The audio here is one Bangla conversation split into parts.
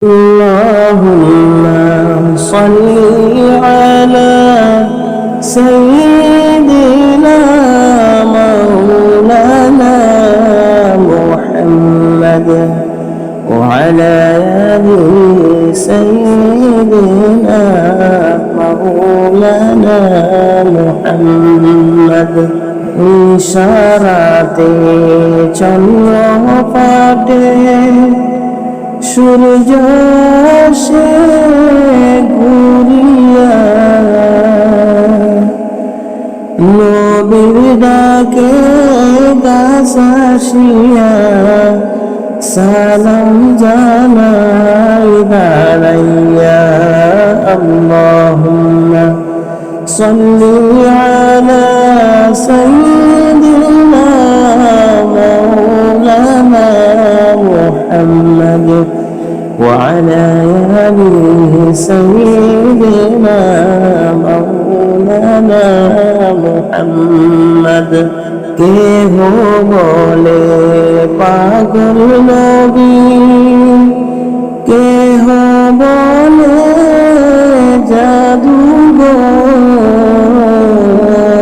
اللهم صل على سيدنا مولانا محمد وعلى آل سيدنا مولانا محمد ইশারাতে চন্দ্র পাটে সূর্য সে ঘুরিয়া নবীর ডাকে দাসাশিয়া সালাম জানাই দাঁড়াইয়া আল্লাহুম্মা সাল্লি আলা সাইয়্যিদিনা মাওলানা মুহাম্মাদ وعلى آل سيدنا مولانا محمد কেহ বলে পাগল নবী কেহ বলে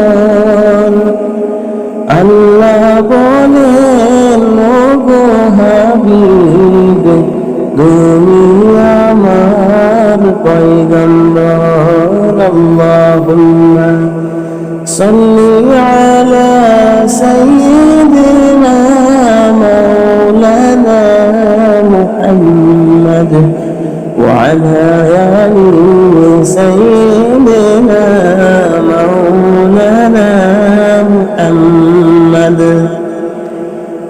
জাদুঘর আল্লাহ বলেন ওগো হাবিব তুমি আমার পয়গম্বর আল্লাহুম্মা সাল্লি আলা সাইয়্যিদিনা মাওলানা মুহাম্মদ وعلى آل سيدنا مولانا محمد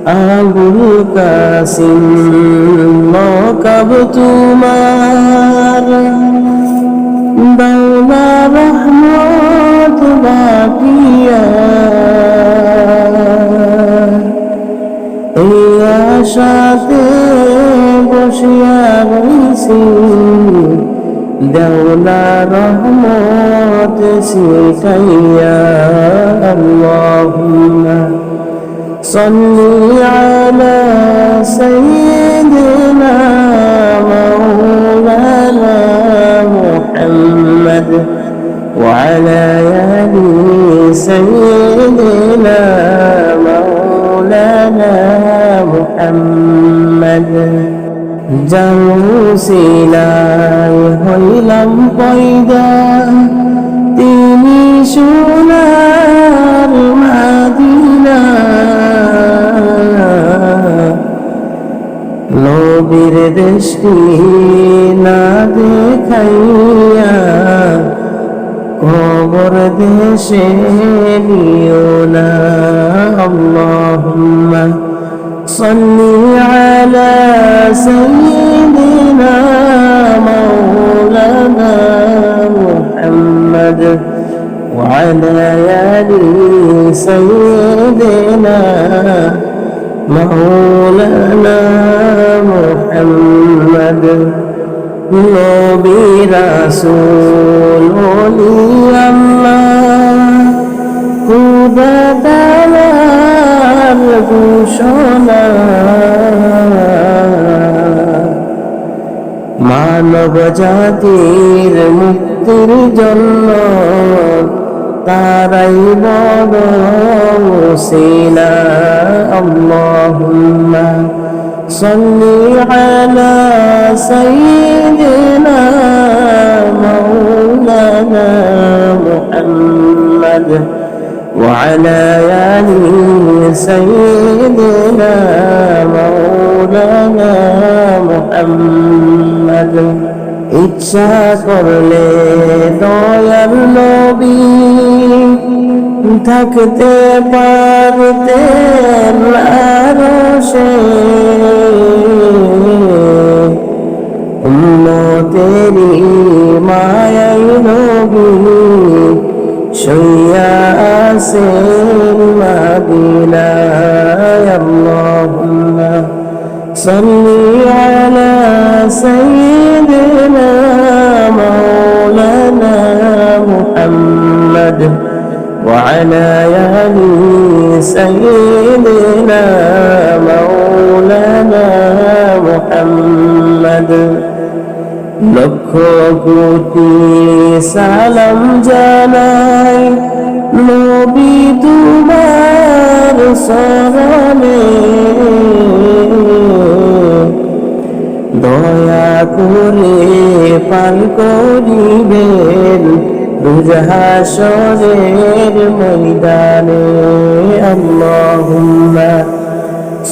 আবুল কাসিম লকব তোমার দৌলা রহমত বাকিয়া এই আশাতে বসিয়া রইছি দৌলা রহমত সিটাইয়া আল্লাহুম্মা صل على سيدنا مولانا محمد وعلى آل سيدنا مولانا محمد জানুসিলাই হইলাম পয়দা তিনি সোনার মাদিনা নবীর দেশটি না দেখাইয়া কবর দেশে নিও না আল্লাহুম্মা সাল্লি আলা সাইয়্যিদিনা মাওলানা মুহাম্মদ وعلى آل سيدنا مولانا محمد নবী রাসূল ওলি আল্লাহ খুদা তাআলার ঘোষণা মানব জাতির মুক্তির জন্য তারাই বড় ওসিলা আল্লাহুম্মা সাল্লি আলা সাইয়্যিদিনা মাওলানা মুহাম্মদ وعلى آل سيدنا مولانا محمد ইচ্ছা করলে দয়াল নবী থাকতে পারতেন আরশে উম্মতেরি মায়াই নবী শুইয়া আছেন মাদিনায় আল্লাহুম্মা সাল্লি আলা সাইয়্যিদিনা মাওলানা মুহাম্মদ وعلى آل سيدنا مولانا محمد লক্ষ কোটি সালাম জানাই নবী তোমার শরণে, দয়া করে পান করিবেন রোজ হাশরের ময়দানে। আল্লাহুম্মা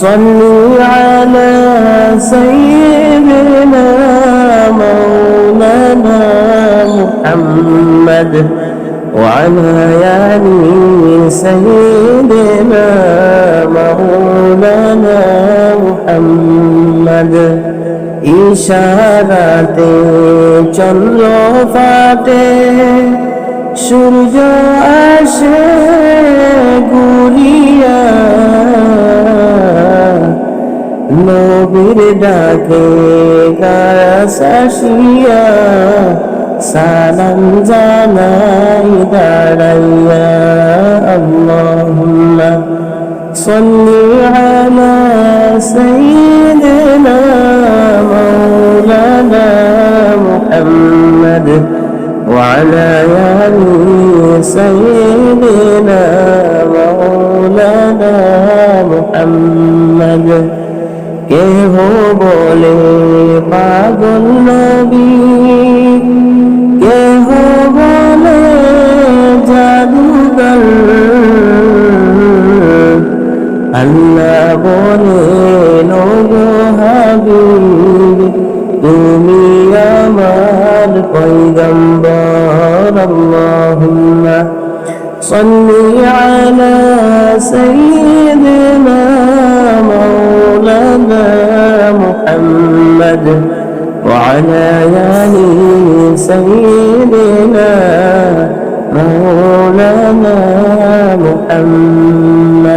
সাল্লি আলা সাইয়্যিদিনা মাওলানা মুহাম্মদ وعلى آل سيدنا مولانا محمد। ইশারাতে চন্দ্র ফাটে, সূর্য আসে ঘুরিয়া, নবীর ডাকে কাছ আসিয়া সালাম জানাই দাঁড়াইয়া। আল্লাহুম্মা সাল্লি আলা সাইয়্যিদিনা মাওলানা মুহাম্মদ ওয়া আলা আলি সাইয়্যিদিনা মাওলানা মুহাম্মদ। কেহ বলে পাগল নবী, কেহ বলে জাদুকর, আল্লাহ বলে ওগো হাবিব তুমি আমার পয়গম্বর। আল্লাহুম্মা সাল্লি আলা সাইয়্যিদিনা মাওলানা মুহাম্মদ وعلى آل سيدنا مولانا محمد।